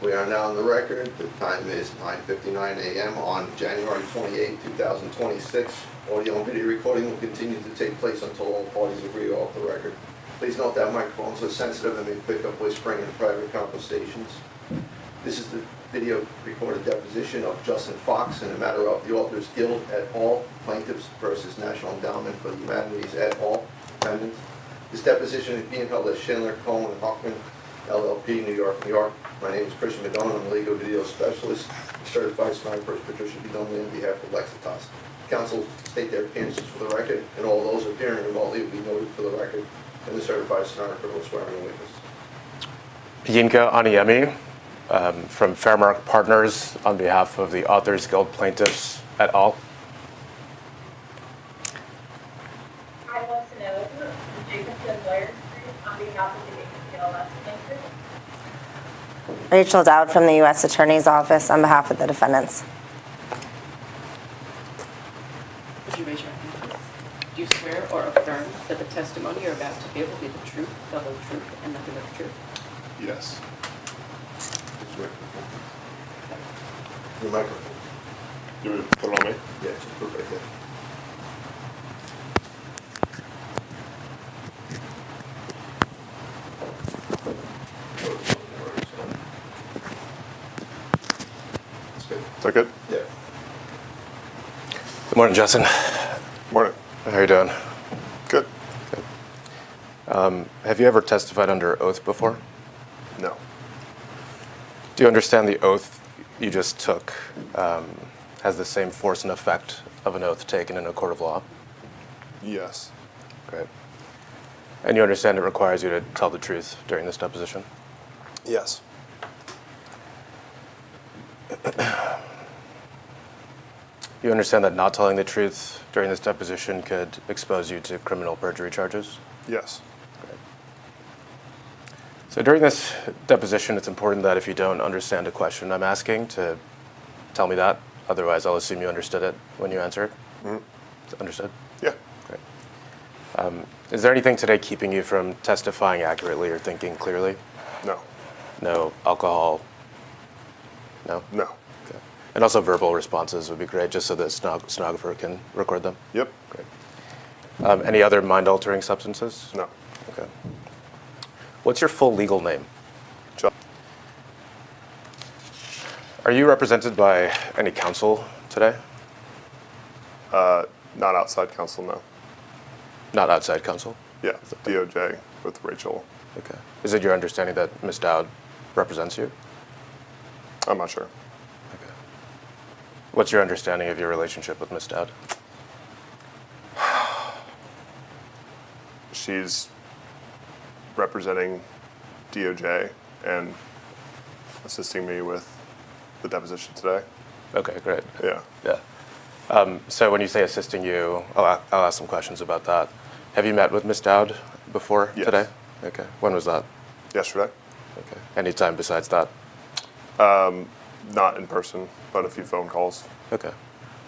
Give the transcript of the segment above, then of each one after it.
We are now on the record. The time is 9:59 a.m. on January 28, 2026. Audio and video recording will continue to take place until all parties agree off the record. Please note that microphones are sensitive and may pick up whispering in private conversations. This is the video recorded deposition of Justin Fox in the matter of the Authors Guild et al. Plaintiffs versus National Endowment for the Humanities et al. Defendants. This deposition is being held at Schindler, Cohen & Hoffman, LLP, New York, New York. My name is Christian Medona. I'm a legal video specialist, certified sniper, Patricia Bedona, on behalf of Lexitas. Counsel state their appearances for the record, and all those appearing remotely will be noted for the record, and the certified sniper will swear in a witness. Yinka Aniemi from Fairmark Partners on behalf of the Authors Guild Plaintiffs et al. I want to know Jacobson Lawyers Group on behalf of the ACLS plaintiffs. Rachel Dowd from the U.S. Attorney's Office on behalf of the defendants. Would you raise your hand, please? Do you swear or affirm that the testimony you're about to give will be the truth, the whole truth, and nothing but the truth? Yes. Your microphone. You would put it on me? Yeah, just put it right there. That's good. Is that good? Yeah. Good morning, Justin. Morning. How are you doing? Good. Have you ever testified under oath before? No. Do you understand the oath you just took has the same force and effect of an oath taken in a court of law? Yes. Great. And you understand it requires you to tell the truth during this deposition? Yes. You understand that not telling the truth during this deposition could expose you to criminal perjury charges? Yes. Great. So during this deposition, it's important that if you don't understand a question I'm asking, to tell me that. Otherwise, I'll assume you understood it when you answer it. Mm-hmm. Understood? Yeah. Great. Is there anything today keeping you from testifying accurately or thinking clearly? No. No alcohol? No? No. Okay. And also verbal responses would be great, just so the stenographer can record them. Yep. Great. Any other mind-altering substances? No. Okay. What's your full legal name? John. Are you represented by any counsel today? Not outside counsel, no. Not outside counsel? Yeah, DOJ with Rachel. Okay. Is it your understanding that Ms. Dowd represents you? I'm not sure. Okay. What's your understanding of your relationship with Ms. Dowd? She's representing DOJ and assisting me with the deposition today. Okay, great. Yeah. Yeah. So when you say assisting you, I'll ask some questions about that. Have you met with Ms. Dowd before Yes. today? Okay. When was that? Yesterday. Okay. Any time besides that? Not in person, but a few phone calls. Okay.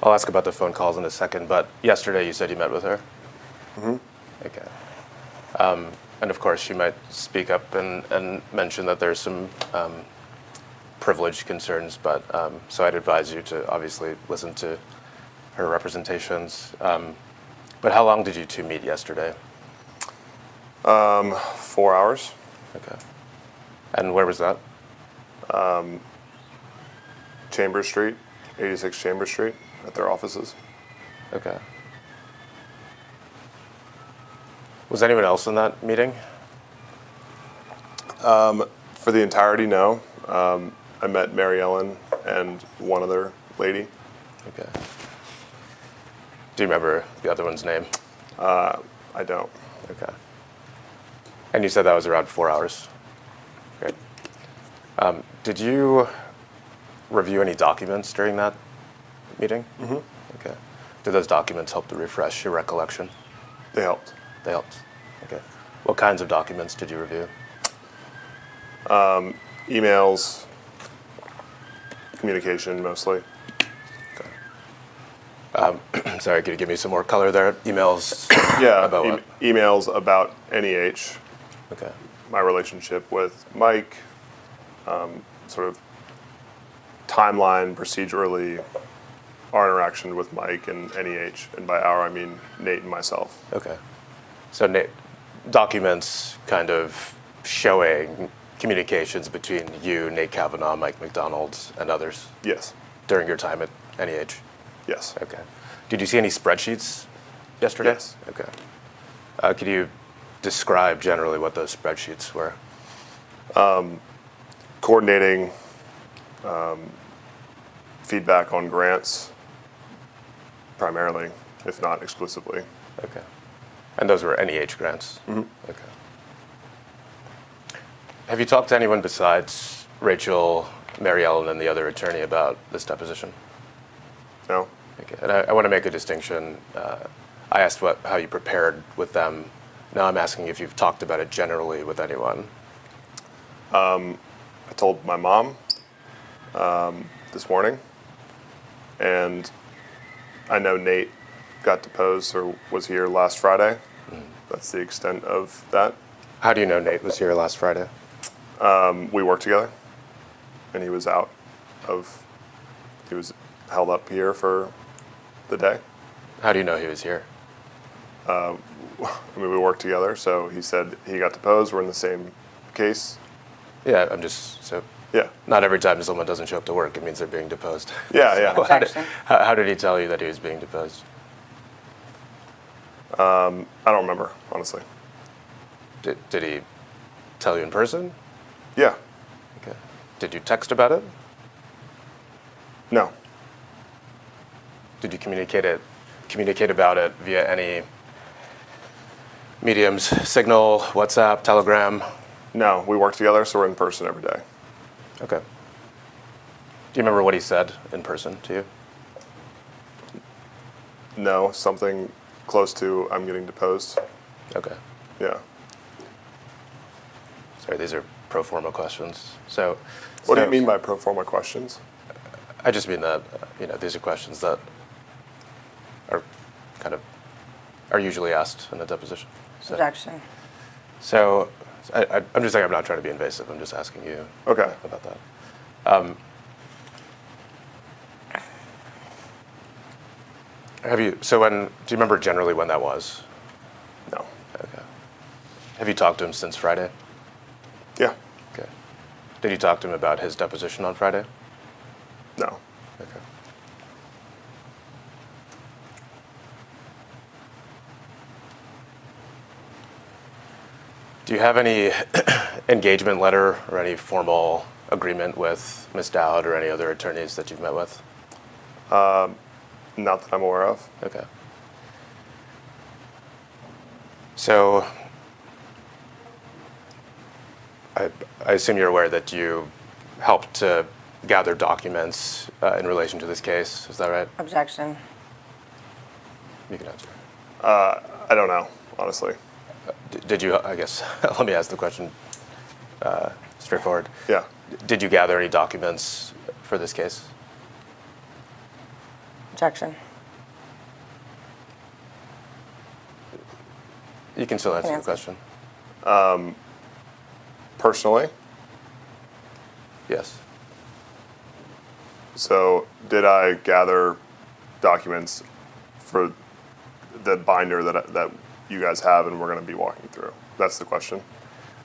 I'll ask about the phone calls in a second, but yesterday you said you met with her? Mm-hmm. Okay. And of course, you might speak up and mention that there's some privilege concerns, but so I'd advise you to obviously listen to her representations. But how long did you two meet yesterday? 4 hours. Okay. And where was that? Chambers Street, 86 Chambers Street, at their offices. Okay. Was anyone else in that meeting? For the entirety, no. I met Mary Ellen and one other lady. Okay. Do you remember the other one's name? I don't. Okay. And you said that was around 4 hours? Great. Did you review any documents during that meeting? Mm-hmm. Okay. Did those documents help to refresh your recollection? They helped. They helped. Okay. What kinds of documents did you review? Emails, communication mostly. Okay. Sorry, could you give me some more color there? Emails? Yeah, About what? emails about NEH, Okay. my relationship with Mike, sort of timeline procedurally our interaction with Mike and NEH, and by our I mean Nate and myself. Okay. So documents kind of showing communications between you, Nate Kavanaugh, Mike McDonald, and others Yes. during your time at NEH? Yes. Okay. Did you see any spreadsheets yesterday? Yes. Okay. Could you describe generally what those spreadsheets were? Coordinating feedback on grants, primarily, if not exclusively. Okay. And those were NEH grants? Mm-hmm. Okay. Have you talked to anyone besides Rachel, Mary Ellen, and the other attorney about this deposition? No? Okay. And I want to make a distinction. I asked how you prepared with them. Now I'm asking if you've talked about it generally with anyone. I told my mom this morning, and I know Nate got deposed or was here last Friday. That's the extent of that. How do you know Nate was here last Friday? We worked together, and he was held up here for the day. How do you know he was here? I mean, we worked together, so he said he got deposed. We're in the same case. Yeah, Yeah. not every time someone doesn't show up to work, it means they're being deposed. Yeah, yeah. Objection. How did he tell you that he was being deposed? I don't remember, honestly. Did he tell you in person? Yeah. Okay. Did you text about it? No. Did you communicate about it via any mediums, Signal, WhatsApp, Telegram? No, we work together, so we're in person every day. Okay. Do you remember what he said in person to you? No, something close to I'm getting deposed. Okay. Yeah. Sorry, these are pro forma questions. So, What do you mean by pro forma questions? I just mean that these are questions that are usually asked in a deposition. So, Objection. So I'm just saying I'm not trying to be invasive. I'm just asking you Okay. about that. Do you remember generally when that was? No. Okay. Have you talked to him since Friday? Yeah. Okay. Did you talk to him about his deposition on Friday? No. Okay. Do you have any engagement letter or any formal agreement with Ms. Dowd or any other attorneys that you've met with? Not that I'm aware of. Okay. So I assume you're aware that you helped to gather documents in relation to this case. Is that right? Objection. You can answer. I don't know, honestly. Did you, I guess, let me ask the question straightforward. Yeah. Did you gather any documents for this case? Objection. You can still answer the answer. question. Personally, Yes. so did I gather documents for the binder that you guys have and we're going to be walking through? That's the question.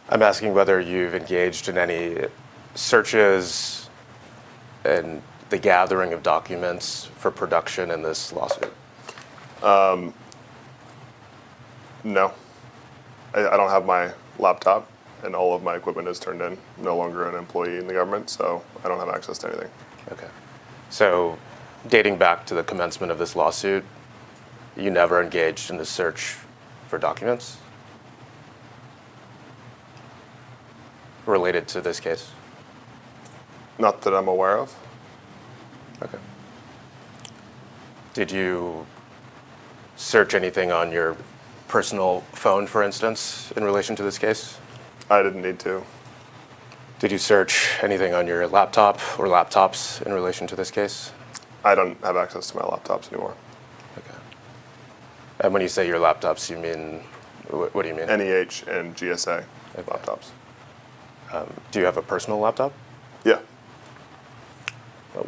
I'm asking whether you've engaged in any searches and the gathering of documents for production in this lawsuit. No. I don't have my laptop, and all of my equipment is turned in. I'm no longer an employee in the government, so I don't have access to anything. Okay. So dating back to the commencement of this lawsuit, you never engaged in the search for documents related to this case? Not that I'm aware of. Okay. Did you search anything on your personal phone, for instance, in relation to this case? I didn't need to. Did you search anything on your laptop or laptops in relation to this case? I don't have access to my laptops anymore. Okay. And when you say your laptops, you mean, what do you mean? NEH and GSA Okay. laptops. Do you have a personal laptop? Yeah.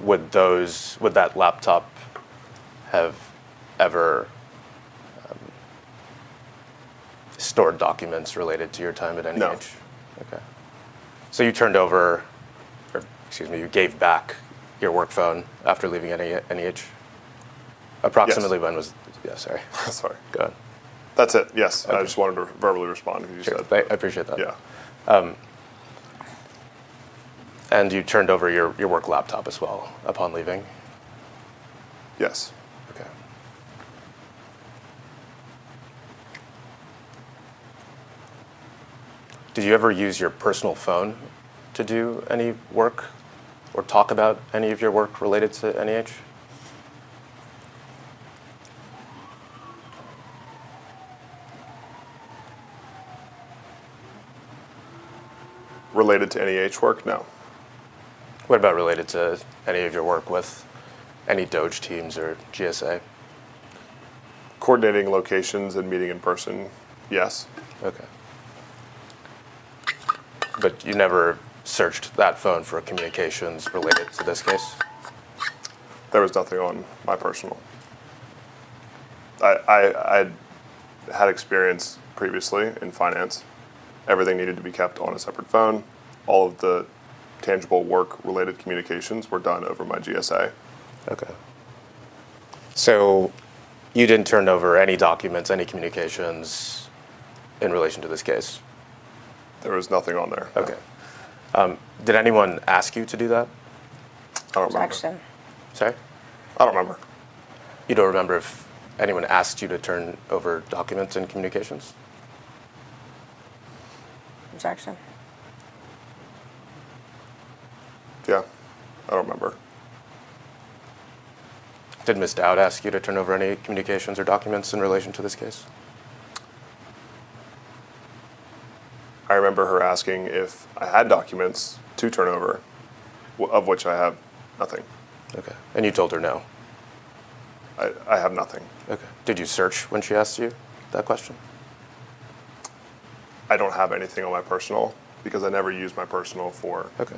Would that laptop have ever stored documents related to your time at NEH? No. Okay. So you turned over, or excuse me, you gave back your work phone after leaving NEH? Approximately when was, yeah, sorry. Sorry. Go ahead. That's it. Yes. I Okay. just wanted to verbally respond if you Sure. said. I appreciate that. Yeah. And you turned over your work laptop as well upon leaving? Yes. Okay. Did you ever use your personal phone to do any work or talk about any of your work related to NEH? Related to NEH work? No. What about related to any of your work with any DOGE teams or GSA? Coordinating locations and meeting in person? Yes. Okay. But you never searched that phone for communications related to this case? There was nothing on my personal. I had experience previously in finance. Everything needed to be kept on a separate phone. All of the tangible work-related communications were done over my GSA. Okay. So you didn't turn over any documents, any communications in relation to this case? There was nothing on there. no. Okay. Did anyone ask you to do that? I don't remember. Objection. Sorry? I don't remember. You don't remember if anyone asked you to turn over documents and communications? Objection. Yeah. I don't remember. Did Ms. Dowd ask you to turn over any communications or documents in relation to this case? I remember her asking if I had documents to turn over, of which I have nothing. Okay. And you told her no? I have nothing. Okay. Did you search when she asked you that question? I don't have anything on my personal because I never use my personal for. Okay.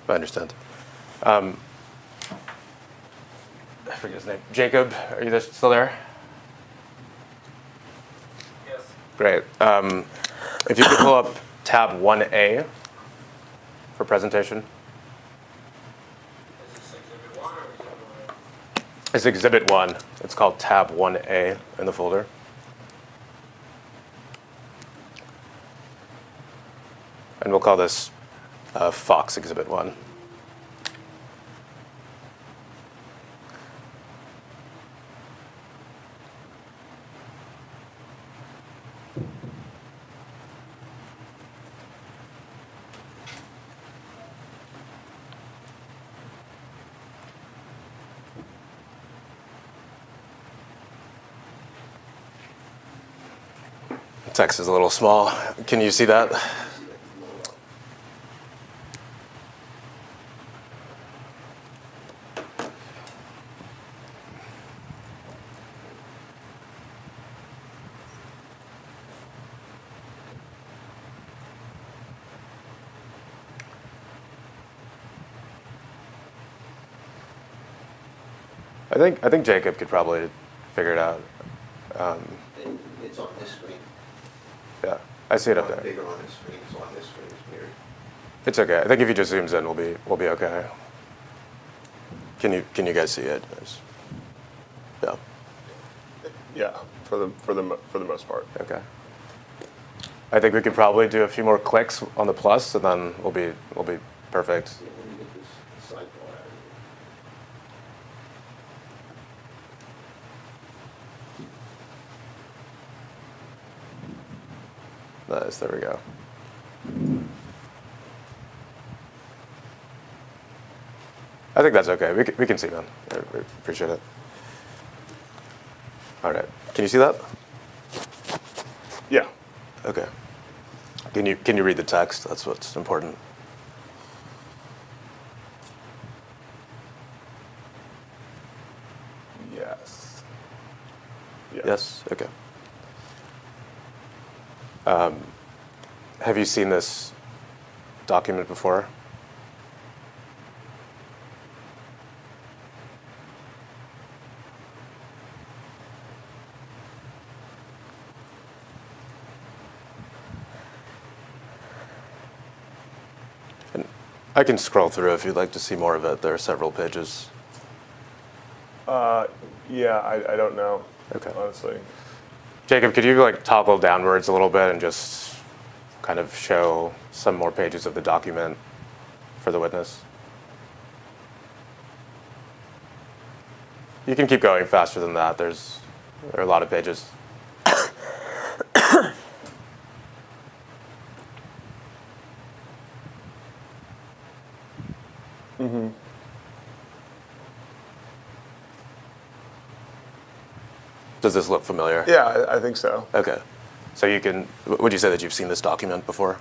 I understand. I forget his name. Jacob, are you still there? Yes. Great. If you could pull up tab 1A for presentation. Is this exhibit 1 or exhibit 1? It's exhibit 1. It's called tab 1A in the folder. And we'll call this Fox exhibit 1. The text is a little small. Can you see that? I think Jacob could probably figure it out. It's on this screen. Yeah, I see it up It's there. bigger on this screen, it's on this screen, it's mirrored. It's okay. I think if he just zooms in, we'll be okay. Can you guys see it? Yeah. Yeah, for the most part. Okay. I think we could probably do a few more clicks on the plus, and then we'll be perfect. Yeah, let me get this sidebar out of here. Nice. There we go. I think that's okay. We can see them. We appreciate it. All right. Can you see that? Yeah. Okay. Can you read the text? That's what's important. Yes. Yes. Okay. Have you seen this document before? And I can scroll through if you'd like to see more of it. There are several pages. Yeah, I don't know. Okay. Honestly. Jacob, could you like toggle downwards a little bit and just kind of show some more pages of the document for the witness? You can keep going faster than that. There are a lot of pages. Does this look familiar? Yeah, I think so. Okay. So would you say that you've seen this document before?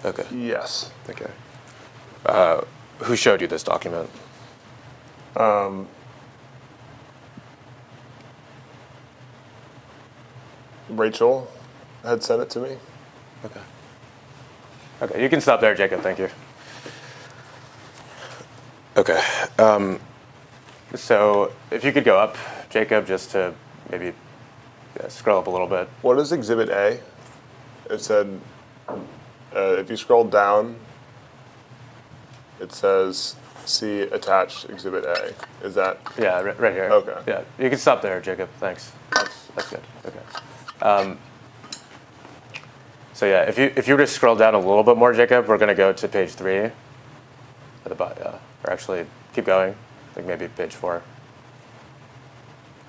Okay. Yes. Okay. Who showed you this document? Rachel had sent it to me. Okay. Okay, you can stop there, Jacob. Thank you. Okay. So if you could go up, Jacob, just to maybe scroll up a little bit. What is Exhibit A? It said, if you scroll down, it says, see attached Exhibit A. Is that? Yeah, right here. Okay. Yeah, you can stop there, Jacob. Thanks. That's good. Okay. So yeah, if you were to scroll down a little bit more, Jacob, we're going to go to page 3 at the bottom. Or actually, keep going. I think maybe page 4.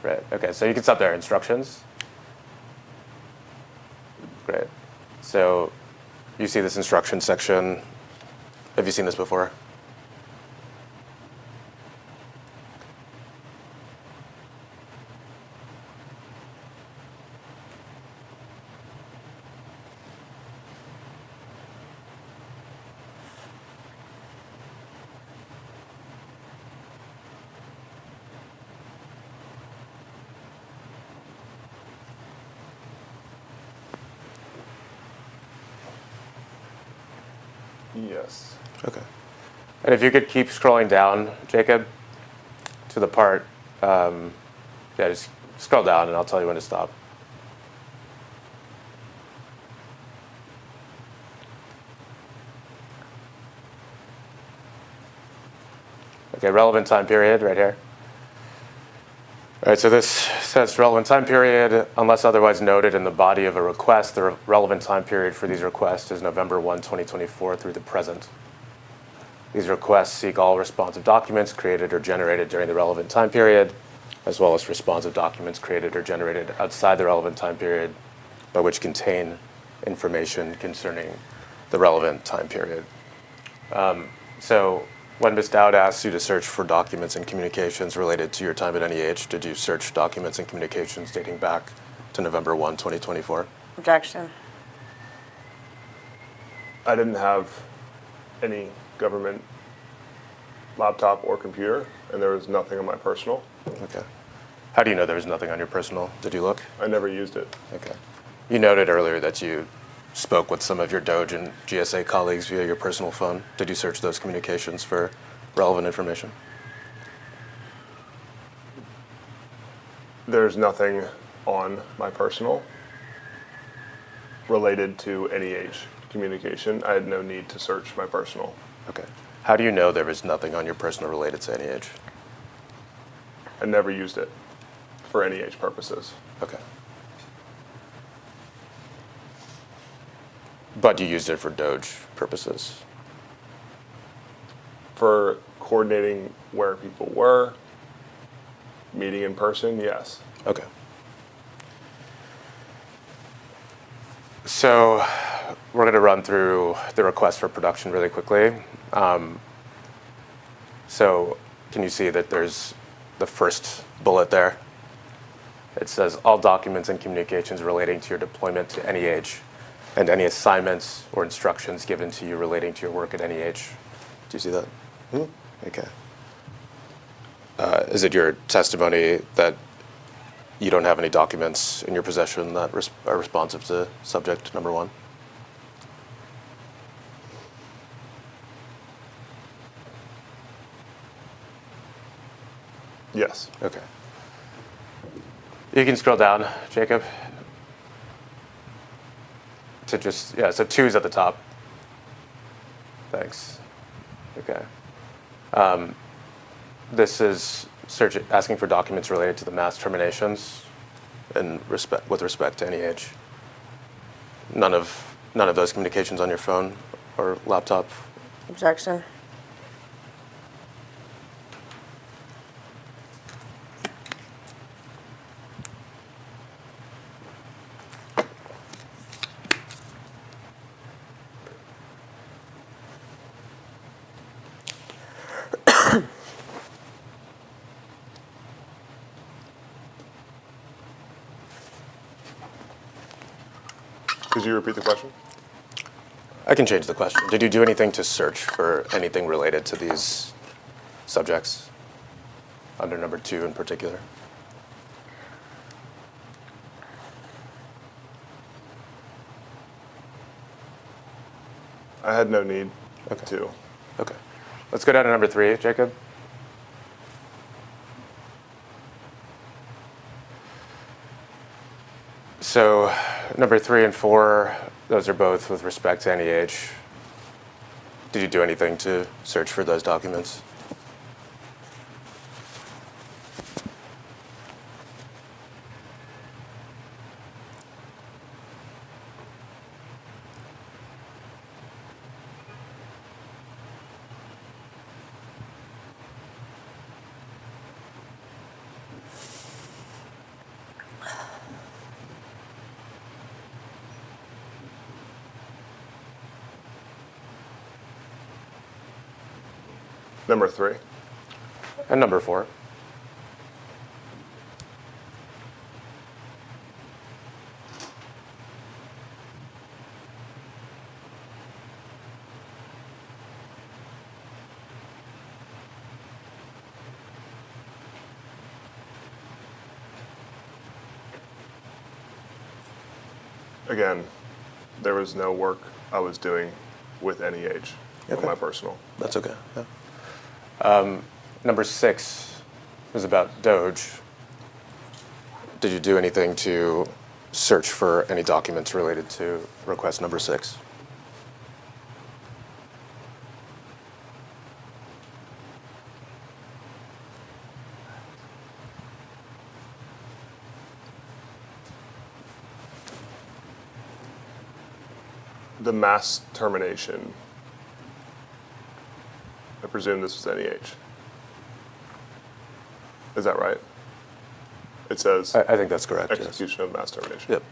Right. Okay. So you can stop there. Instructions. Great. So you see this instruction section. Have you seen this before? Yes. Okay. And if you could keep scrolling down, Jacob, to the part, yeah, just scroll down and I'll tell you when to stop. Okay, relevant time period right here. All right, so this says relevant time period, unless otherwise noted in the body of a request, the relevant time period for these requests is November 1, 2024 through the present. These requests seek all responsive documents created or generated during the relevant time period, as well as responsive documents created or generated outside the relevant time period, but which contain information concerning the relevant time period. So when Ms. Dowd asked you to search for documents and communications related to your time at NEH, did you search documents and communications dating back to November 1, 2024? Objection. I didn't have any government laptop or computer, and there was nothing on my personal. Okay. How do you know there was nothing on your personal? Did you look? I never used it. Okay. You noted earlier that you spoke with some of your DOGE and GSA colleagues via your personal phone. Did you search those communications for relevant information? There's nothing on my personal related to NEH communication. I had no need to search my personal. Okay. How do you know there was nothing on your personal related to NEH? I never used it for NEH purposes. Okay. But you used it for DOGE purposes? For coordinating where people were, meeting in person, yes. Okay. So we're going to run through the request for production really quickly. So can you see that there's the first bullet there? It says all documents and communications relating to your deployment to NEH and any assignments or instructions given to you relating to your work at NEH. Do you see that? Okay. Is it your testimony that you don't have any documents in your possession that are responsive to subject number 1? Yes. Okay. You can scroll down, Jacob. To just, yeah, so 2's at the top. Thanks. Okay. This is asking for documents related to the mass terminations with respect to NEH. None of those communications on your phone or laptop. Objection. Could you repeat the question? I can change the question. Did you do anything to search for anything related to these subjects? Under number 2 in particular? I had no need Okay. to. Okay. Let's go down to number 3, Jacob. So number 3 and 4, those are both with respect to NEH. Did you do anything to search for those documents? Number 3. And number 4. Again, there was no work I was doing with NEH on Okay. my personal. That's okay. Yeah. Number 6 is about DOGE. Did you do anything to search for any documents related to request number 6? The mass termination. I presume this was NEH. Is that right? It says I think that's correct. Yes. execution of mass termination. Yep.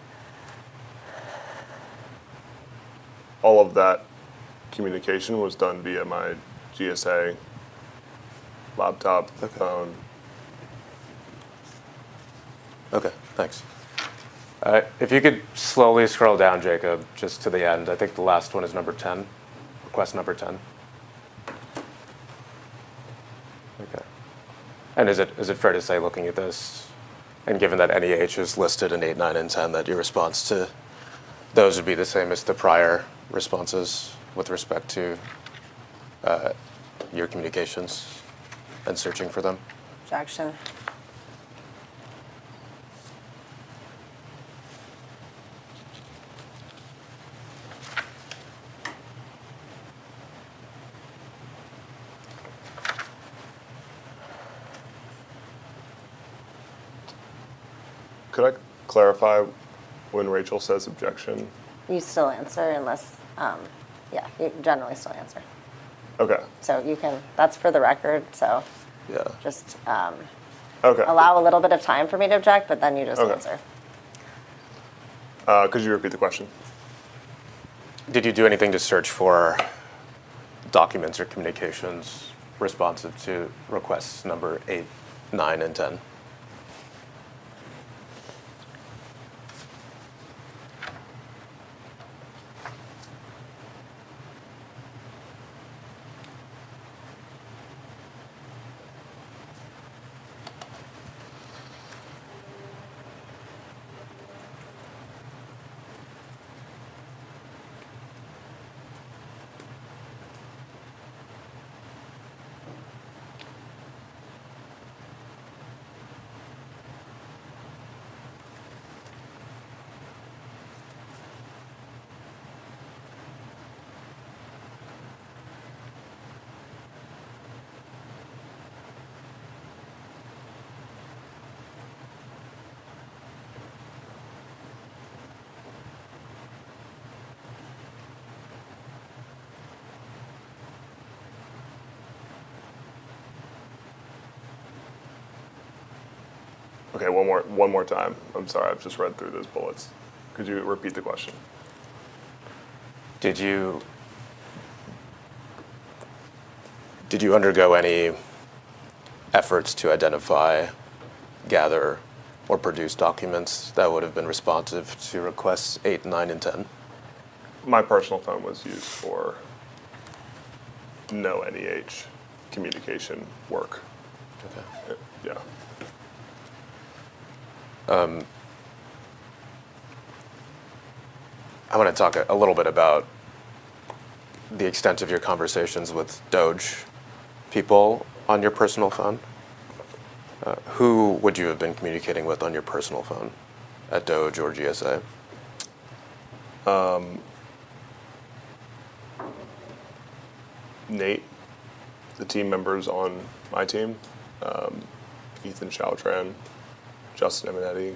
All of that communication was done via my GSA, laptop, Okay. phone. Okay, thanks. If you could slowly scroll down, Jacob, just to the end. I think the last one is number 10, request number 10. Okay. And is it fair to say, looking at this, and given that NEH is listed in 8, 9, and 10, that your response to those would be the same as the prior responses with respect to your communications and searching for them? Objection. Could I clarify when Rachel says objection? You still answer unless, yeah, you generally still answer. Okay. So you can, that's for the record, so Yeah. just Okay. allow a little bit of time for me to object, but then you just Okay. answer. Could you repeat the question? Did you do anything to search for documents or communications responsive to requests number 8, 9, and 10? Okay, one more time. I'm sorry, I've just read through those bullets. Could you repeat the question? Did you undergo any efforts to identify, gather, or produce documents that would have been responsive to requests 8, 9, and 10? My personal phone was used for no NEH communication work. Okay. Yeah. I want to talk a little bit about the extent of your conversations with DOGE people on your personal phone. Who would you have been communicating with on your personal phone at DOGE or GSA? Nate, the team members on my team, Ethan Chautran, Justin Eminetti,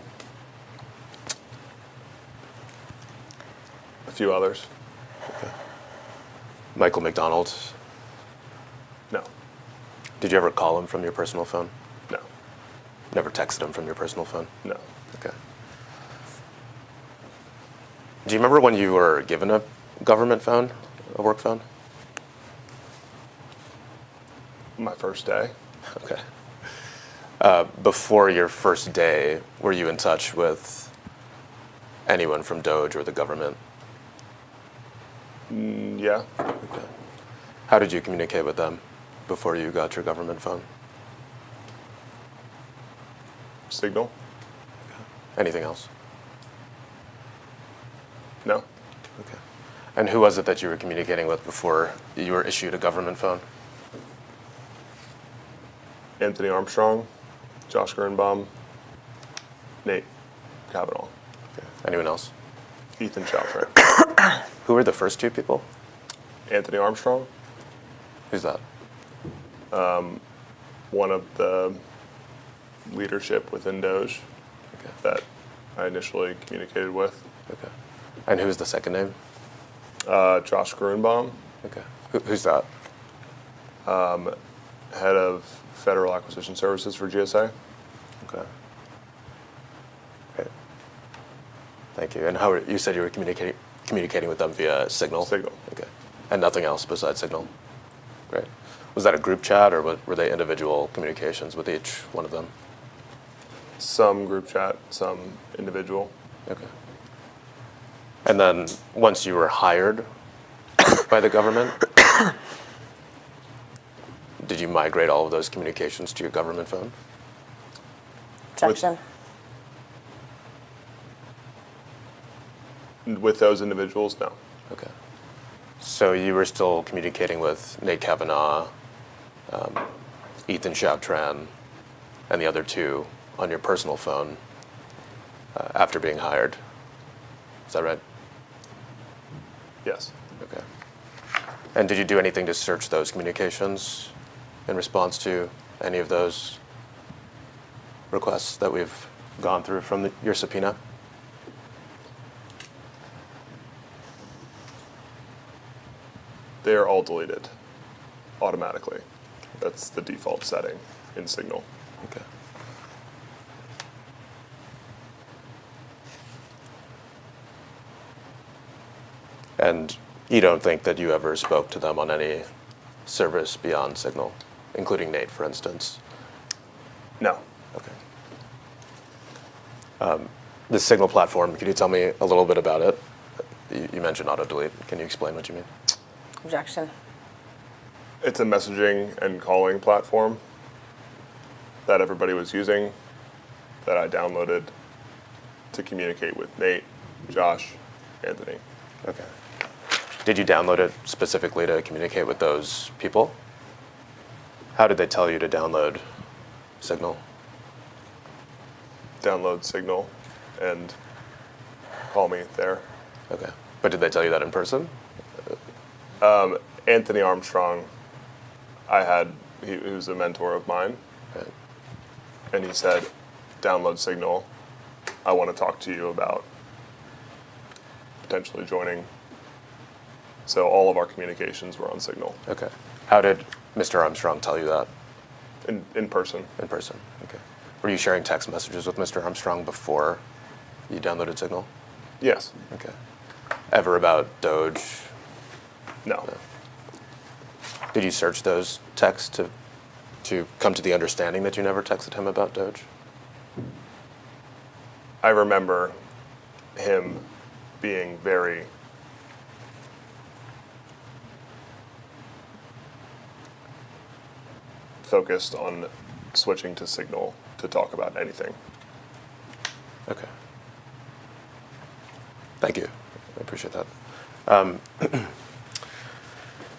a few others. Michael McDonald. No, Did you ever call him from your personal phone? no, Never texted him from your personal phone? no. Okay. Do you remember when you were given a government phone, a work phone? My first day. Okay. Before your first day, were you in touch with anyone from DOGE or the government? Yeah, Okay. How did you communicate with them before you got your government phone? Signal. Anything else? No, Okay. And who was it that you were communicating with before you were issued a government phone? Anthony Armstrong, Josh Gernbaum, Nate Kavanaugh, Okay. Anyone else? Ethan Chautran. Who were the first two people? Anthony Armstrong, Who's that? one of the leadership within DOGE Okay. that I initially communicated with. Okay. And who's the second name? Josh Grunbaum, Okay. Who's that? head of Federal Acquisition Services for GSA. Okay. Great. Thank you. And how you said you were communicating with them via Signal? Signal. Okay. And nothing else besides Signal? Great. Was that a group chat or were they individual communications with each one of them? Some group chat, some individual. Okay. And then once you were hired by the government, did you migrate all of those communications to your government phone? Objection. With those individuals, no. Okay. So you were still communicating with Nate Kavanaugh, Ethan Chautran, and the other two on your personal phone after being hired. Is that right? Yes. Okay. And did you do anything to search those communications in response to any of those requests that we've gone through from your subpoena? They are all deleted automatically. That's the default setting in Signal. Okay. And you don't think that you ever spoke to them on any service beyond Signal, including Nate, for instance? No. Okay. The Signal platform, can you tell me a little bit about it? You mentioned auto-delete. Can you explain what you mean? Objection. It's a messaging and calling platform that everybody was using that I downloaded to communicate with Nate, Josh, Anthony. Okay. Did you download it specifically to communicate with those people? How did they tell you to download Signal? Download Signal and call me there. Okay. But did they tell you that in person? Anthony Armstrong, he was a mentor of mine, Okay. and he said, download Signal. I want to talk to you about potentially joining. So all of our communications were on Signal Okay. How did Mr. Armstrong tell you that? in person. In person? Okay. were you sharing text messages with Mr. Armstrong before you downloaded Signal? Yes. Okay. Ever about DOGE? No. Did you search those texts to come to the understanding that you never texted him about DOGE? I remember him being very focused on switching to Signal to talk about anything. Okay. Thank you. I appreciate that.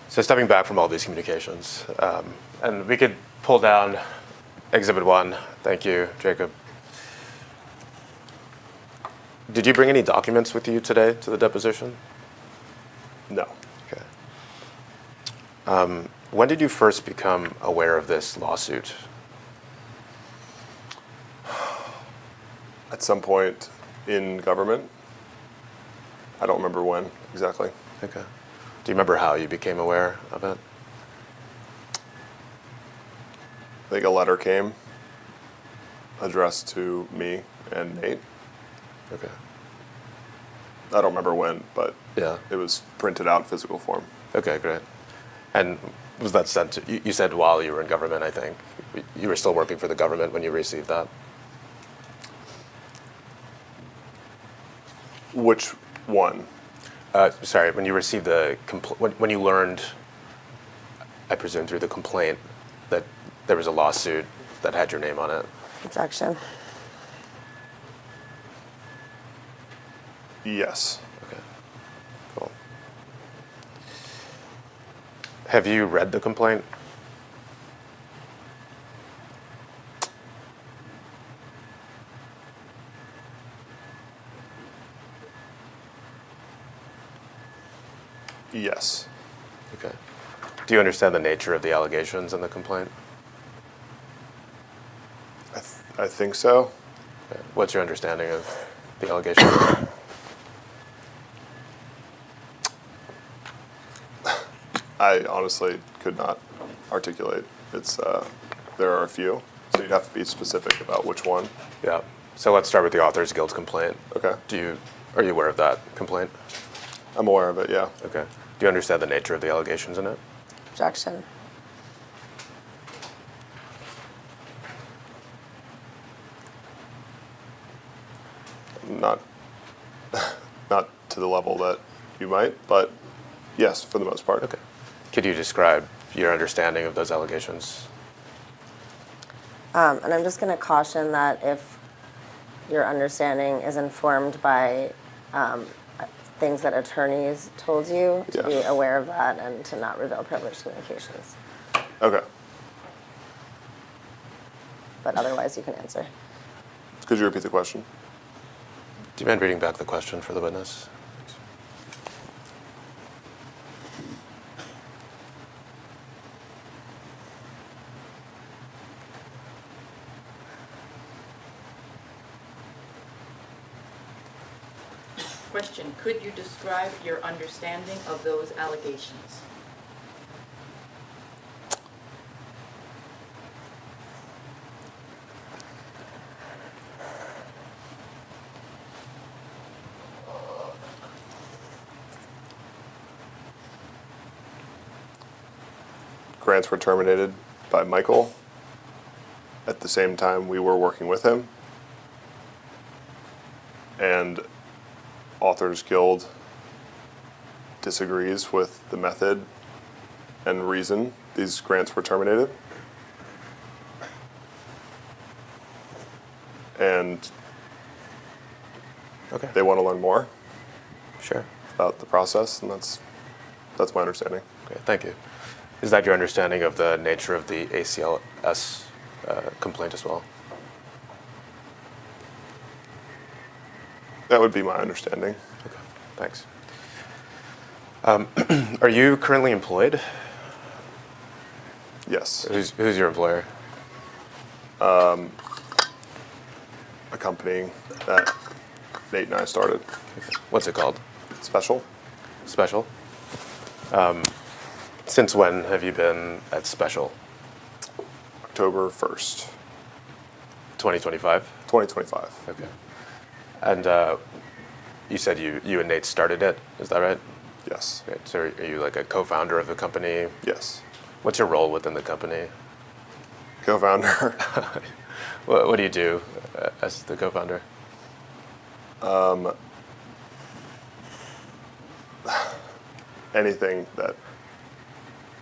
So stepping back from all these communications, and we could pull down Exhibit 1. Thank you, Jacob. Did you bring any documents with you today to the deposition? No. Okay. When did you first become aware of this lawsuit? At some point in government. I don't remember when exactly. Okay. Do you remember how you became aware of it? I think a letter came addressed to me and Nate. Okay. I don't remember when, but Yeah. it was printed out in physical form. Okay, great. And was that sent to, you said while you were in government, I think. You were still working for the government when you received that? Which one? Sorry, when you received the, when you learned, I presume through the complaint, that there was a lawsuit that had your name on it. Objection. Yes. Okay, cool. Have you read the complaint? Yes. Okay. Do you understand the nature of the allegations in the complaint? I think so. Okay. What's your understanding of the allegations? I honestly could not articulate. It's there are a few, so you'd have to be specific about which one. Yeah. So let's start with the Authors Guild complaint. Okay. Are you aware of that complaint? I'm aware of it, yeah. Okay. Do you understand the nature of the allegations in it? Objection. Not not to the level that you might, but yes, for the most part. Okay. Could you describe your understanding of those allegations? And I'm just going to caution that if your understanding is informed by things that attorneys told you, to be Yeah. aware of that and to not reveal privileged communications. Okay. But otherwise, you can answer. Could you repeat the question? Do you mind reading back the question for the witness? Question, could you describe your understanding of those allegations? Grants were terminated by Michael. At the same time, we were working with him. And Authors Guild disagrees with the method and reason these grants were terminated. And Okay. they want to learn more Sure. about the process, and that's my understanding. Okay, thank you. Is that your understanding of the nature of the ACLS complaint as well? That would be my understanding. Okay, thanks. Are you currently employed? Yes. Who's your employer? A company that Nate and I started. What's it called? Special. Special? Since when have you been at Special? October 1st. 2025? 2025. Okay. And you said you and Nate started it, is that right? Yes. Okay. So are you like a co-founder of the company? Yes. What's your role within the company? Co-founder. What do you do as the co-founder? Anything that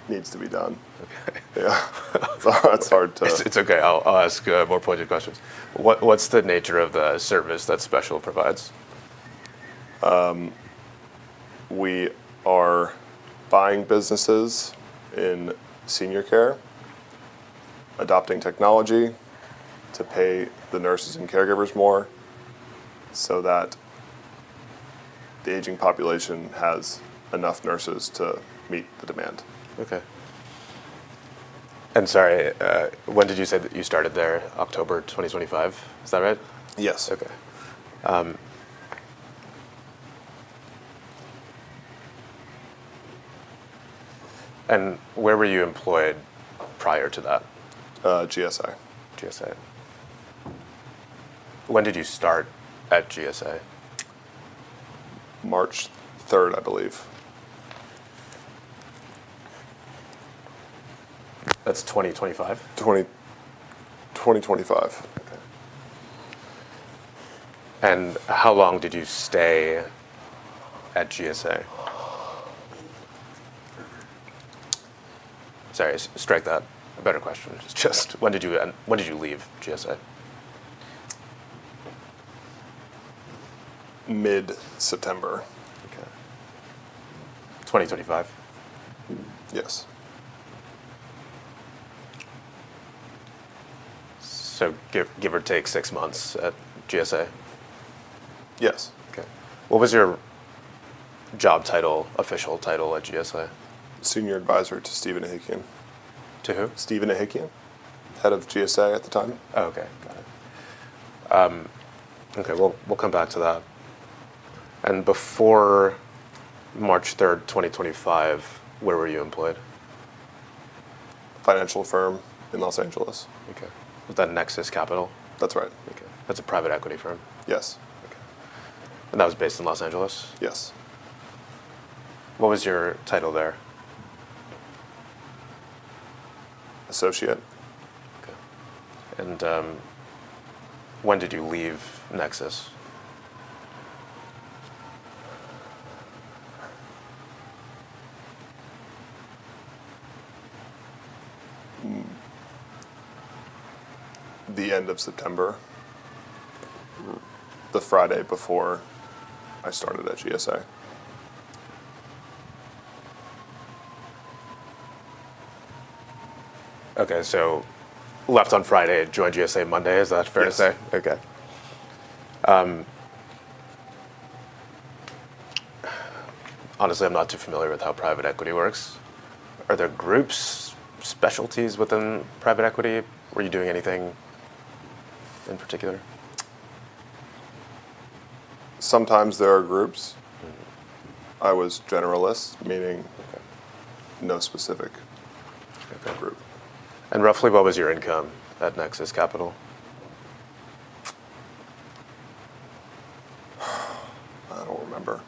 needs to be done. Okay. Yeah. So it's hard to. It's okay. I'll ask more pointed questions. What's the nature of the service that Special provides? We are buying businesses in senior care, adopting technology to pay the nurses and caregivers more so that the aging population has enough nurses to meet the demand. Okay. And sorry, when did you say that you started there? October 2025? Is that right? Yes. Okay. And where were you employed prior to that? GSA. GSA. When did you start at GSA? March 3rd, I believe. That's 2025? 2025. Okay. And how long did you stay at GSA? Sorry, strike that. A better question. It's just when did you leave GSA? Mid-September. Okay. 2025. Yes. So give or take 6 months at GSA. Yes. Okay. What was your job title, official title at GSA? Senior advisor to Stephen Ahikian. To who? Stephen Ahikian, head of GSA at the time. Oh, okay, got it. Okay, we'll come back to that. And before March 3rd, 2025, where were you employed? Financial firm in Los Angeles. Okay. Was that Nexus Capital? That's right. Okay. That's a private equity firm. Yes. Okay. And that was based in Los Angeles? Yes. What was your title there? Associate. Okay. And when did you leave Nexus? The end of September. The Friday before I started at GSA. Okay, so left on Friday, joined GSA Monday, is that fair Yes. to say? Okay. Honestly, I'm not too familiar with how private equity works. Are there groups, specialties within private equity? Were you doing anything in particular? Sometimes there are groups. I was generalist, meaning Okay. no specific Okay. group. And roughly what was your income at Nexus Capital? I don't remember.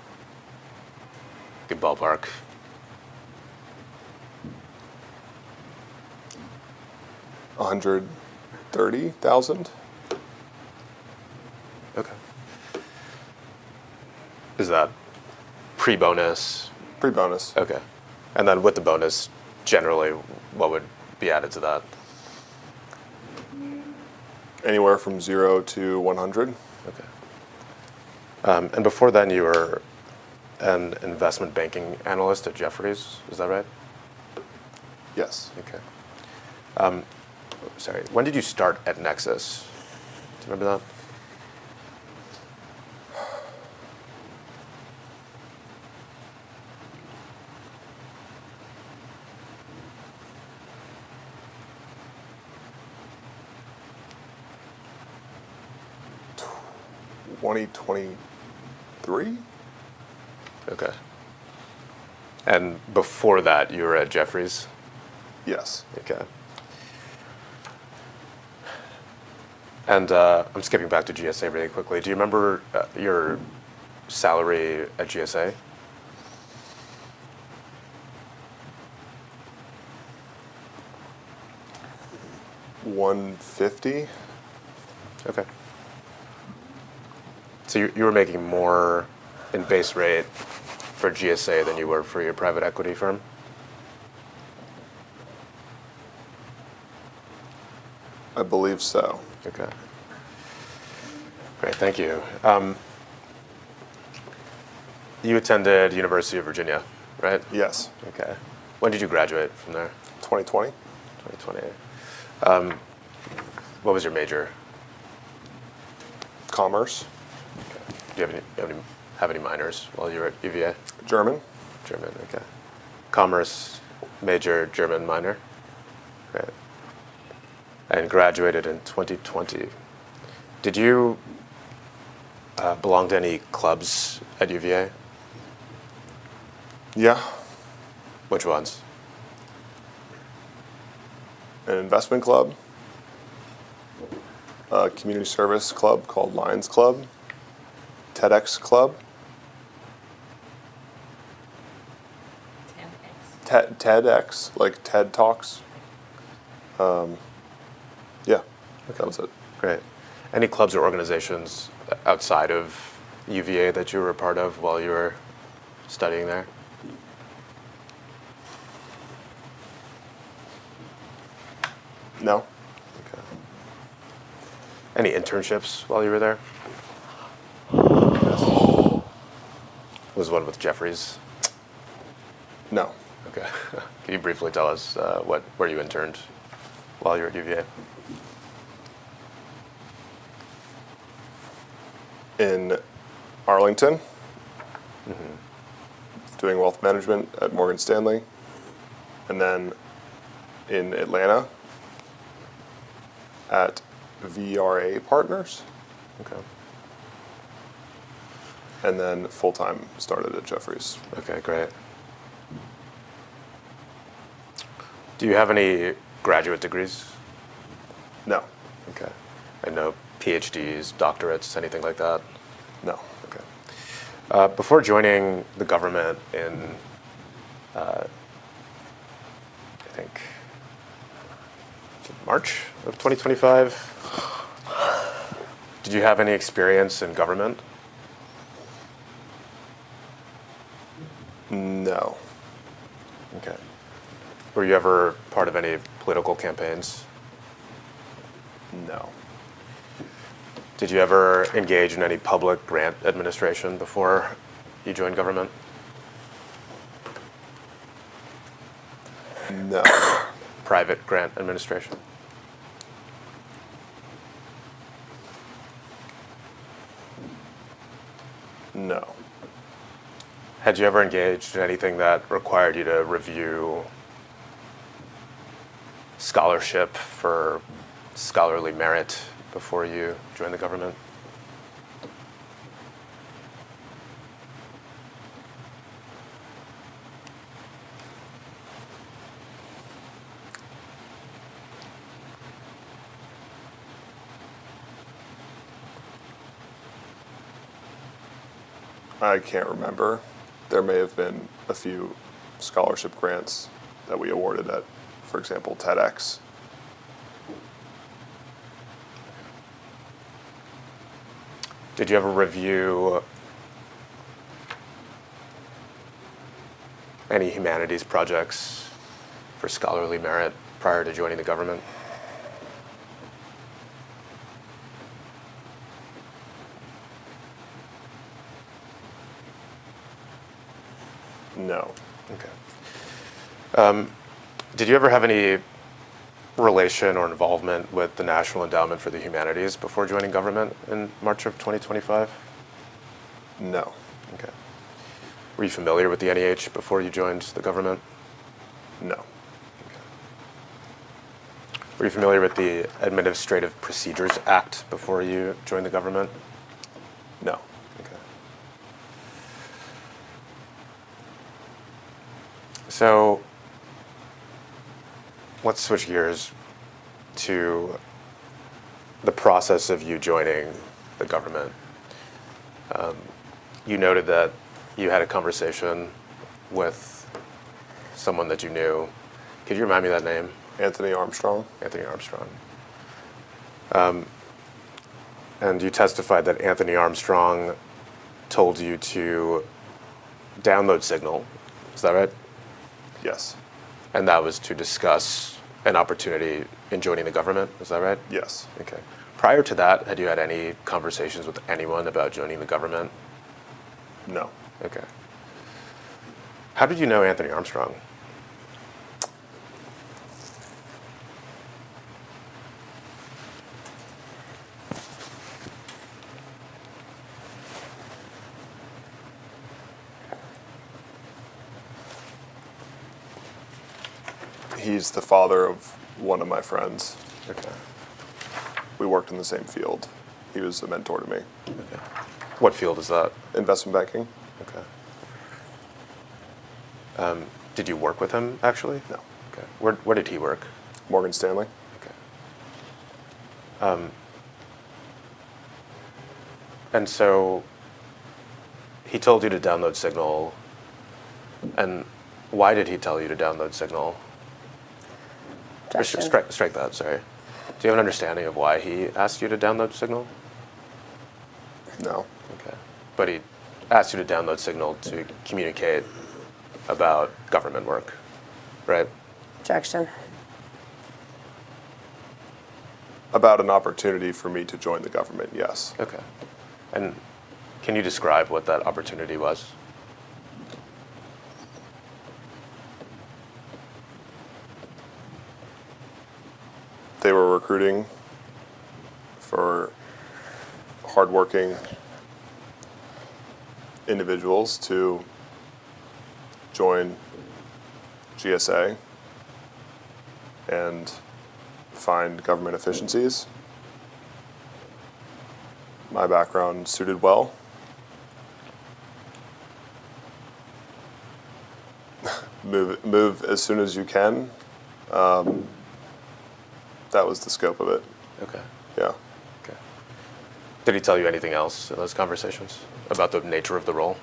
Good ballpark. $130,000. Okay. Is that pre-bonus? Pre-bonus. Okay. And then with the bonus, generally, what would be added to that? Anywhere from 0 to 100. Okay. And before then, you were an investment banking analyst at Jefferies. Is that right? Yes. Okay. Sorry. When did you start at Nexus? Do you remember that? — 2023. Okay. And before that, you were at Jefferies? Yes. Okay. And I'm skipping back to GSA really quickly. Do you remember your salary at GSA? $150. Okay. So you were making more in base rate for GSA than you were for your private equity firm? I believe so. Okay. Great, thank you. You attended University of Virginia, right? Yes. Okay. When did you graduate from there? 2020. 2020. What was your major? Commerce. Okay. Do you have any minors while you were at UVA? German. German, okay. Commerce major, German minor. Great. And graduated in 2020. Did you belong to any clubs at UVA? Yeah. Which ones? An investment club. A community service club called Lions Club. TEDx Club. TEDx, like TED Talks. Yeah, that was it. Great. Any clubs or organizations outside of UVA that you were a part of while you were studying there? No. Okay. Any internships while you were there? Was one with Jeffries? No. Okay. Can you briefly tell us where you interned while you were at UVA? In Arlington, doing wealth management at Morgan Stanley, and then in Atlanta at VRA Partners, Okay. and then full-time started at Jeffries. Okay, great. Do you have any graduate degrees? No. Okay. And no PhDs, doctorates, anything like that? No. Okay. Before joining the government in, I think, March of 2025, did you have any experience in government? No. Okay. Were you ever part of any political campaigns? No. Did you ever engage in any public grant administration before you joined government? No. Private grant administration? No. Had you ever engaged in anything that required you to review scholarship for scholarly merit before you joined the government? I can't remember. There may have been a few scholarship grants that we awarded at, for example, TEDx. Did you ever review any humanities projects for scholarly merit prior to joining the government? No. Okay. Did you ever have any relation or involvement with the National Endowment for the Humanities before joining government in March of 2025? No. Okay. Were you familiar with the NEH before you joined the government? No. Were you familiar with the Administrative Procedures Act before you joined the government? No. Okay. So let's switch gears to the process of you joining the government. You noted that you had a conversation with someone that you knew. Could you remind me of that name? Anthony Armstrong. Anthony Armstrong. And you testified that Anthony Armstrong told you to download Signal. Is that right? Yes. And that was to discuss an opportunity in joining the government. Is that right? Yes. Okay. Prior to that, had you had any conversations with anyone about joining the government? No. Okay. How did you know Anthony Armstrong? He's the father of one of my friends. Okay. We worked in the same field. He was a mentor to me. Okay. What field is that? Investment banking? Okay. Did you work with him, actually? No. Okay. Where did he work? Morgan Stanley? Okay. And so he told you to download Signal. And why did he tell you to download Signal? Or Objection. strike that, sorry. Do you have an understanding of why he asked you to download Signal? No. Okay. But he asked you to download Signal to communicate about government work, right? Objection. About an opportunity for me to join the government, yes. Okay. And can you describe what that opportunity was? They were recruiting for hardworking individuals to join GSA and find government efficiencies. My background suited well. Move as soon as you can. That was the scope of it. Okay. Yeah. Okay. Did he tell you anything else in those conversations about the nature of the role?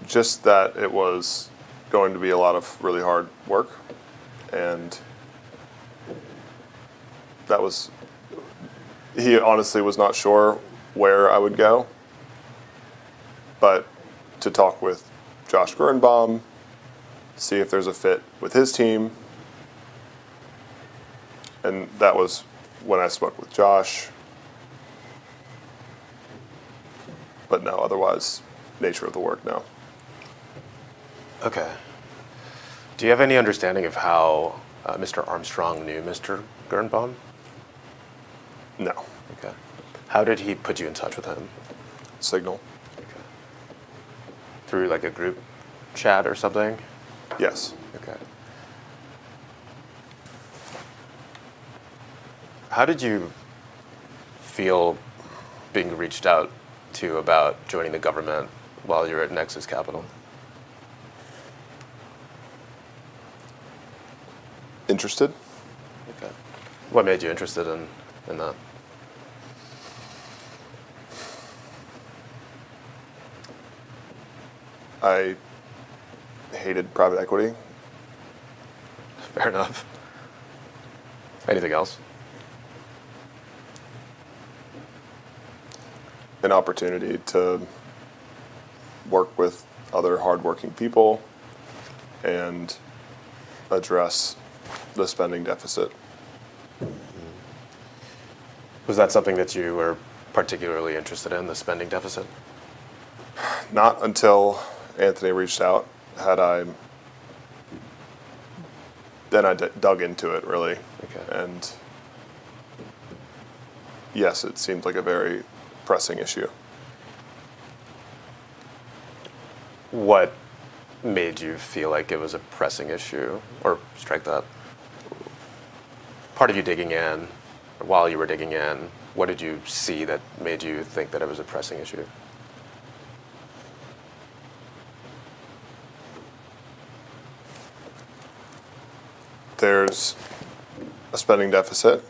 Just that it was going to be a lot of really hard work, and that was, he honestly was not sure where I would go, but to talk with Josh Gernbaum, see if there's a fit with his team, and that was when I spoke with Josh, but no, otherwise, nature of the work, no. Okay. Do you have any understanding of how Mr. Armstrong knew Mr. Gernbaum? No. Okay. How did he put you in touch with him? Signal? Okay. Through like a group chat or something? Yes. Okay. How did you feel being reached out to about joining the government while you were at Nexus Capital? Interested? Okay. What made you interested in that? I hated private equity. Fair enough. Anything else? An opportunity to work with other hardworking people and address the spending deficit. Was that something that you were particularly interested in, the spending deficit? Not until Anthony reached out then I dug into it really. Okay. And yes, it seemed like a very pressing issue. What made you feel like it was a pressing issue? Or strike that. Part of you digging in, or while you were digging in, what did you see that made you think that it was a pressing issue? There's a spending deficit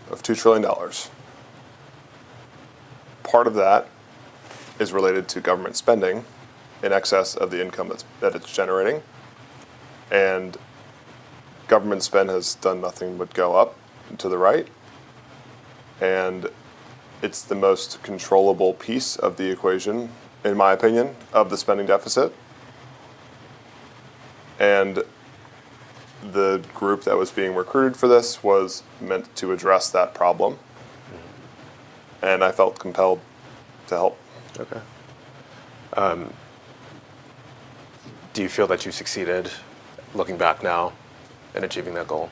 of $2 trillion. Part of that is related to government spending in excess of the income that it's generating. And government spend has done nothing but go up and to the right. And it's the most controllable piece of the equation, in my opinion, of the spending deficit. And the group that was being recruited for this was meant to address that problem. And I felt compelled to help. Okay. Do you feel that you succeeded, looking back now, in achieving that goal?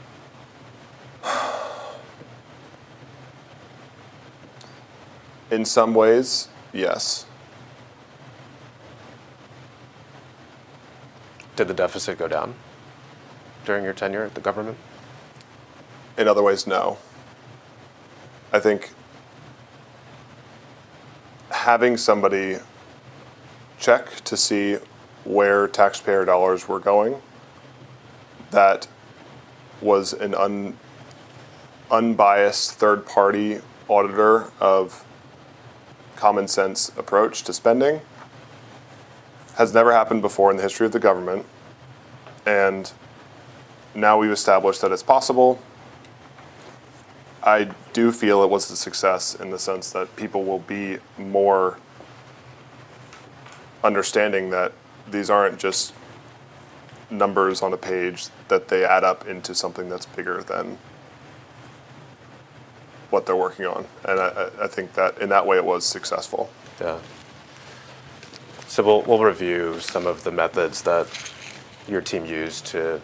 In some ways, yes. Did the deficit go down during your tenure at the government? In other ways, no. I think having somebody check to see where taxpayer dollars were going, that was an unbiased third-party auditor of common sense approach to spending, has never happened before in the history of the government. And now we've established that it's possible. I do feel it was a success in the sense that people will be more understanding that these aren't just numbers on a page, that they add up into something that's bigger than what they're working on. And I think that in that way it was successful. Yeah. So we'll review some of the methods that your team used to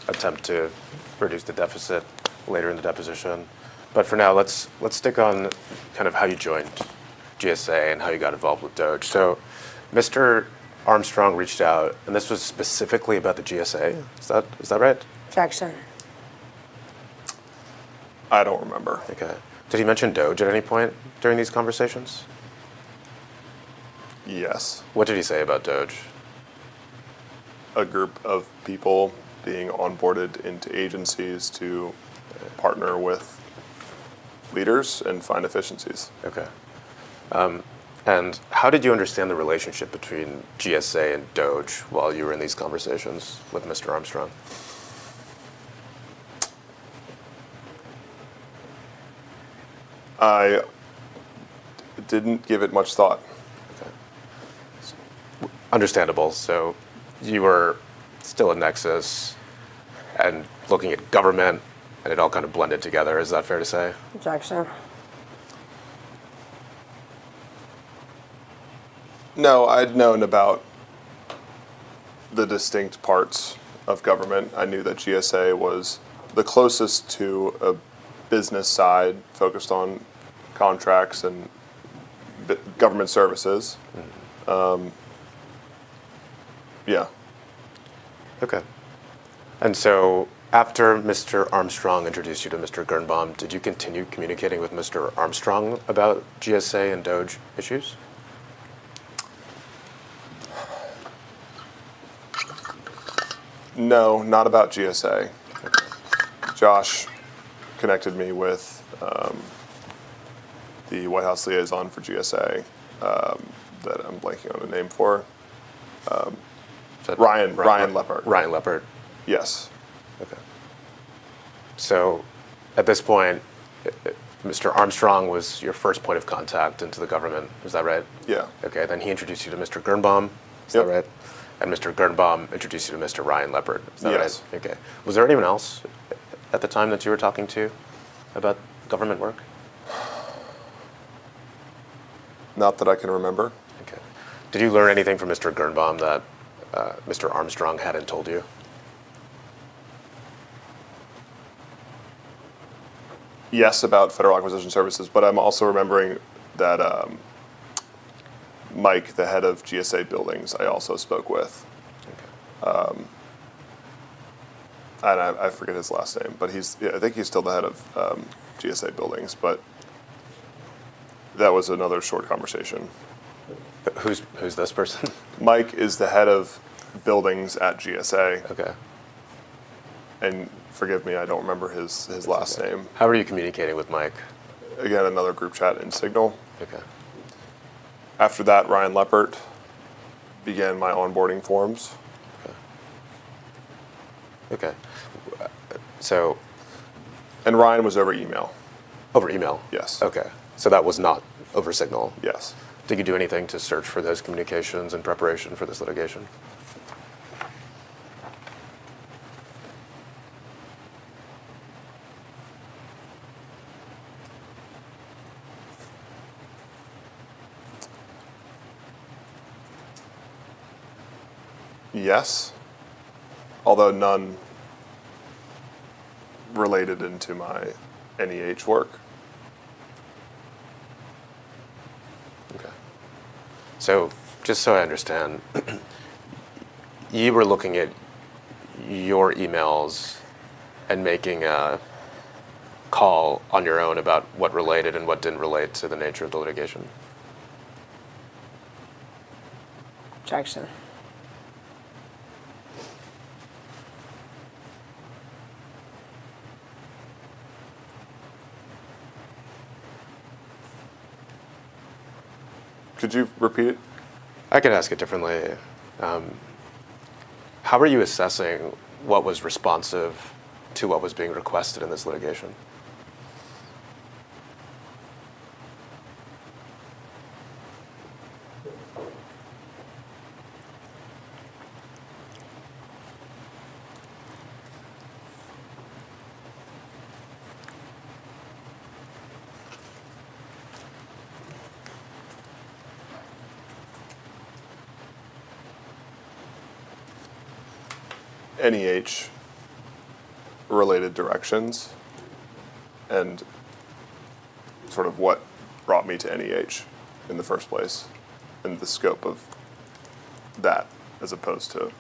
attempt to reduce the deficit later in the deposition. But for now, let's stick on kind of how you joined GSA and how you got involved with DOGE. So Mr. Armstrong reached out, and this was specifically about the GSA. Is that right? Objection. I don't remember. Okay. Did he mention DOGE at any point during these conversations? Yes. What did he say about DOGE? A group of people being onboarded into agencies to partner with leaders and find efficiencies. Okay. And how did you understand the relationship between GSA and DOGE while you were in these conversations with Mr. Armstrong? I didn't give it much thought. Understandable. So you were still at Nexus and looking at government, and it all kind of blended together. Is that fair to say? Objection. No, I'd known about the distinct parts of government. I knew that GSA was the closest to a business side focused on contracts and government services. Yeah. Okay. And so after Mr. Armstrong introduced you to Mr. Birnbaum, did you continue communicating with Mr. Armstrong about GSA and DOGE issues? No, not about GSA. Josh connected me with the White House liaison for GSA that I'm blanking on the name for. Is that Ryan Leppard. Ryan Leppard. Yes. Okay. So at this point, Mr. Armstrong was your first point of contact into the government. Is that right? Yeah. Okay. Then he introduced you to Mr. Birnbaum. Is Yep. that right? And Mr. Birnbaum introduced you to Mr. Ryan Leppard. Is that Yes. right? Okay. Was there anyone else at the time that you were talking to about government work? Not that I can remember. Okay. Did you learn anything from Mr. Birnbaum that Mr. Armstrong hadn't told you? Yes, about Federal Acquisition Services, but I'm also remembering that Mike, the head of GSA Buildings, I also spoke with. And I forget his last name, but I think he's still the head of GSA Buildings, but that was another short conversation. Who's this person? Mike is the head of buildings at GSA, Okay. and forgive me, I don't remember his last name. How are you communicating with Mike? Again, another group chat in Signal. Okay. After that, Ryan Leppert began my onboarding forms. Okay. So And Ryan was over email. over email? Yes. Okay. So that was not over Signal? Yes. Did you do anything to search for those communications in preparation for this litigation? Yes. Although none related into my NEH work. Okay. So, just so I understand, you were looking at your emails and making a call on your own about what related and what didn't relate to the nature of the litigation. Objection. Could you repeat it? I could ask it differently. How are you assessing what was responsive to what was being requested in this litigation? NEH related directions and sort of what brought me to NEH in the first place and the scope of that as opposed to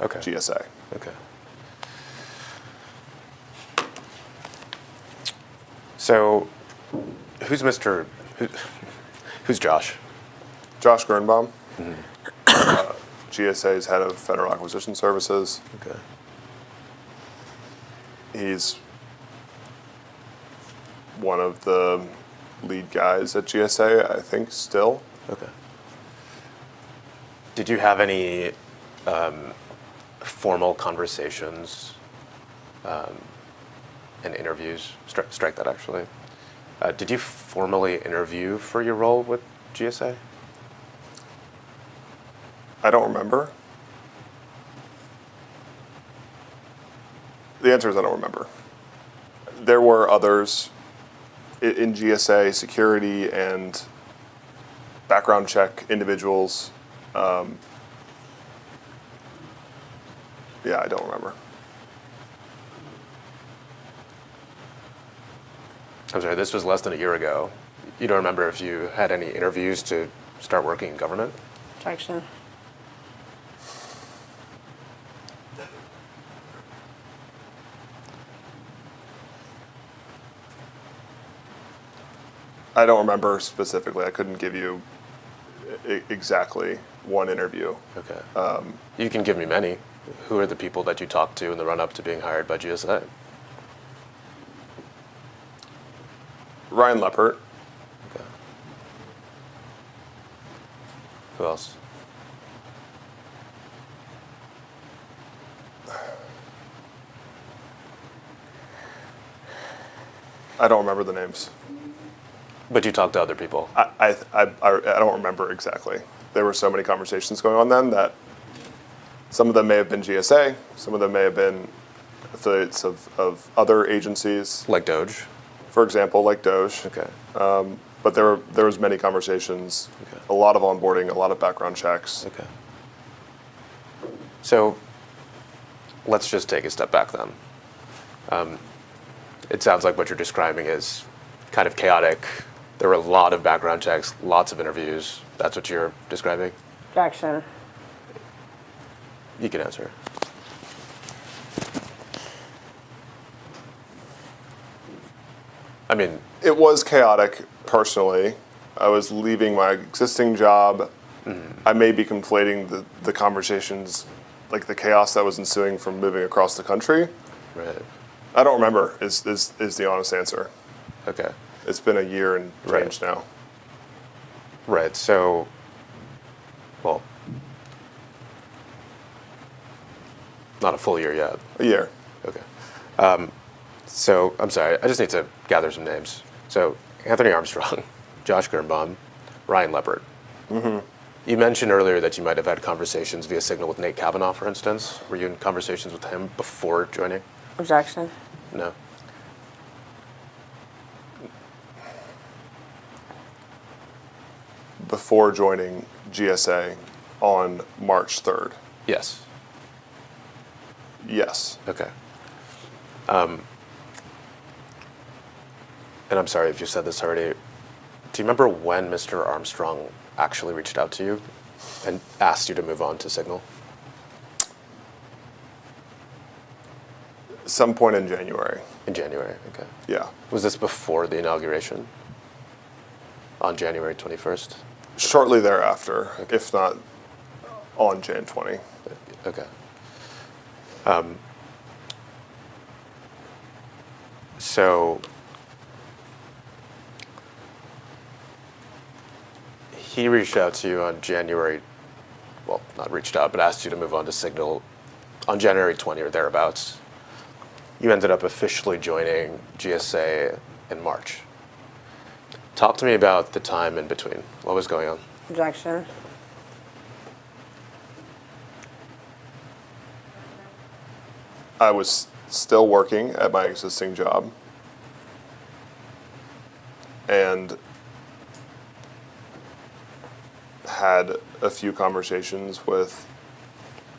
Okay. GSA. Okay. So, who's Josh? Josh Gernbaum, GSA's head of Federal Acquisition Services. Okay. He's one of the lead guys at GSA, I think, still. Okay. Did you have any formal conversations and interviews? Strike that, actually. Did you formally interview for your role with GSA? I don't remember. The answer is I don't remember. There were others in GSA, security and background check individuals. Yeah, I don't remember. I'm sorry, this was less than a year ago. You don't remember if you had any interviews to start working in government? Objection. I don't remember specifically. I couldn't give you exactly one interview. Okay. You can give me many. Who are the people that you talked to in the run-up to being hired by GSA? Ryan Leppert, Okay. Who else? I don't remember the names. But you talked to other people. I don't remember exactly. There were so many conversations going on then that some of them may have been GSA, some of them may have been affiliates of other agencies, Like DOGE? for example, like DOGE. Okay. But there was many conversations, Okay. a lot of onboarding, a lot of background checks. Okay. So let's just take a step back then. It sounds like what you're describing is kind of chaotic. There were a lot of background checks, lots of interviews. That's what you're describing? Objection. You can answer. I mean, It was chaotic personally. I was leaving my existing job. I may be conflating the conversations like the chaos that was ensuing from moving across the country. Right. I don't remember. Is the honest answer? Okay. It's been a year and Right. change now. Right. So, well, not a full year yet. A year. Okay. So, I'm sorry, I just need to gather some names. So, Anthony Armstrong, Josh Gernbaum, Ryan Leppert. Mm-hmm. You mentioned earlier that you might have had conversations via Signal with Nate Kavanaugh, for instance. Were you in conversations with him before joining? Objection. No. Before joining GSA on March 3rd. Yes. Yes. Okay. And I'm sorry if you said this already. Do you remember when Mr. Armstrong actually reached out to you and asked you to move on to Signal? Some point in January. In January, okay. Yeah. Was this before the inauguration? On January 21st? Shortly thereafter, if not on Jan 20. Okay. So he reached out to you on January, well, not reached out, but asked you to move on to Signal on January 20 or thereabouts. You ended up officially joining GSA in March. Talk to me about the time in between. What was going on? Objection. I was still working at my existing job. And had a few conversations with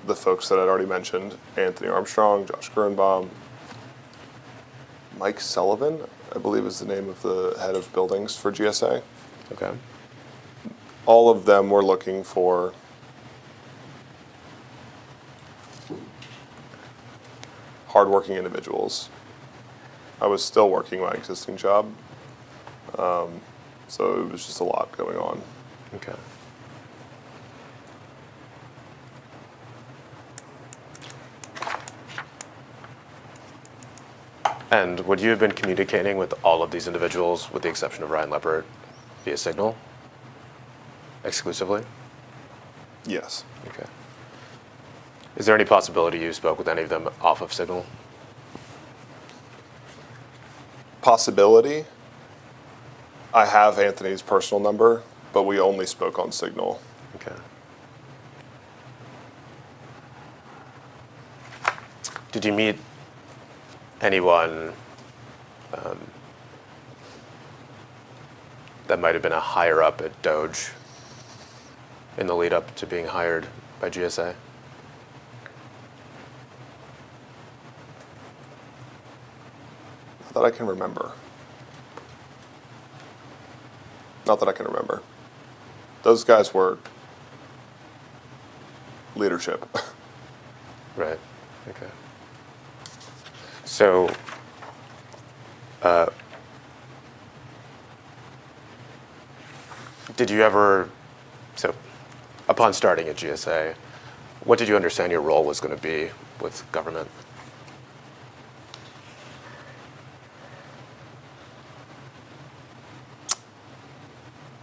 the folks that I'd already mentioned, Anthony Armstrong, Josh Gernbaum, Mike Sullivan, I believe is the name of the head of buildings for GSA. Okay. All of them were looking for hardworking individuals. I was still working my existing job, so it was just a lot going on. Okay. And would you have been communicating with all of these individuals, with the exception of Ryan Leppert, via Signal? Exclusively? Yes. Okay. Is there any possibility you spoke with any of them off of Signal? Possibility. I have Anthony's personal number, but we only spoke on Signal. Okay. Did you meet anyone that might have been a higher up at DOGE in the lead up to being hired by GSA? Not that I can remember. Not that I can remember. Those guys were leadership. Right. Okay. So, did you ever, so upon starting at GSA, what did you understand your role was going to be with government?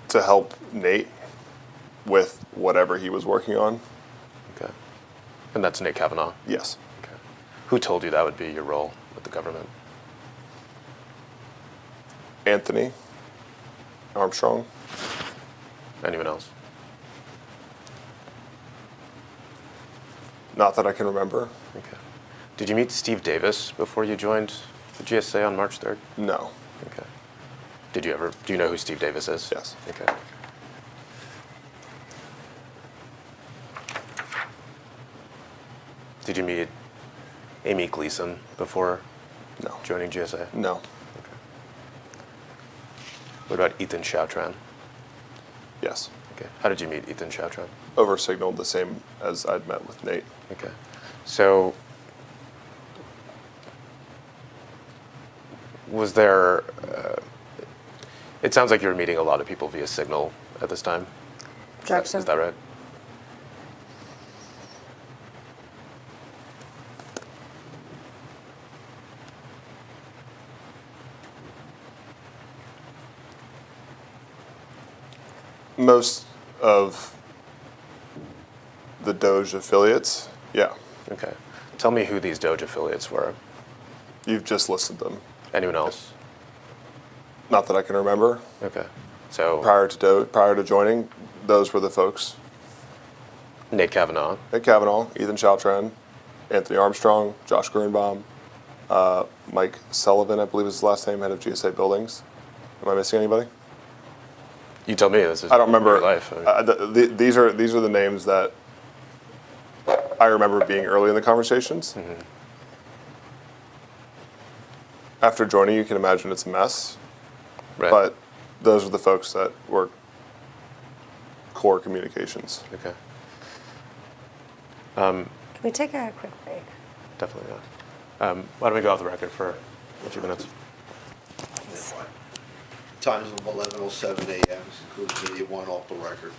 To help Nate with whatever he was working on. Okay. And that's Nate Kavanaugh? Yes. Okay. Who told you that would be your role with the government? Anthony Armstrong. Anyone else? Not that I can remember. Okay. Did you meet Steve Davis before you joined the GSA on March 3rd? No. Okay. Do you know who Steve Davis is? Yes. Okay. Did you meet Amy Gleason before No. joining GSA? No. Okay. What about Ethan Chautran? Yes. Okay. How did you meet Ethan Chautran? Over Signal, the same as I'd met with Nate. Okay. So, was there, it sounds like you were meeting a lot of people via Signal at this time. Objection. Is that right? Most of the DOGE affiliates, yeah. Okay. Tell me who these DOGE affiliates were. You've just listed them. Anyone else? Not that I can remember. Okay. So Prior to joining, those were the folks. Nate Kavanaugh. Nick Kavanaugh, Ethan Chaltran, Anthony Armstrong, Josh Greenbaum, Mike Sullivan, I believe is his last name, head of GSA Buildings. Am I missing anybody? You tell me. This is I don't remember. your life. I mean, These are the names that I remember being early in the conversations. Mm-hmm. After joining, you can imagine it's a mess. right. But those are the folks that were core communications. Okay. Can we take a quick break? Definitely not. Why don't we go off the record for a few minutes? Times of 11:07 a.m. This includes media one off the record.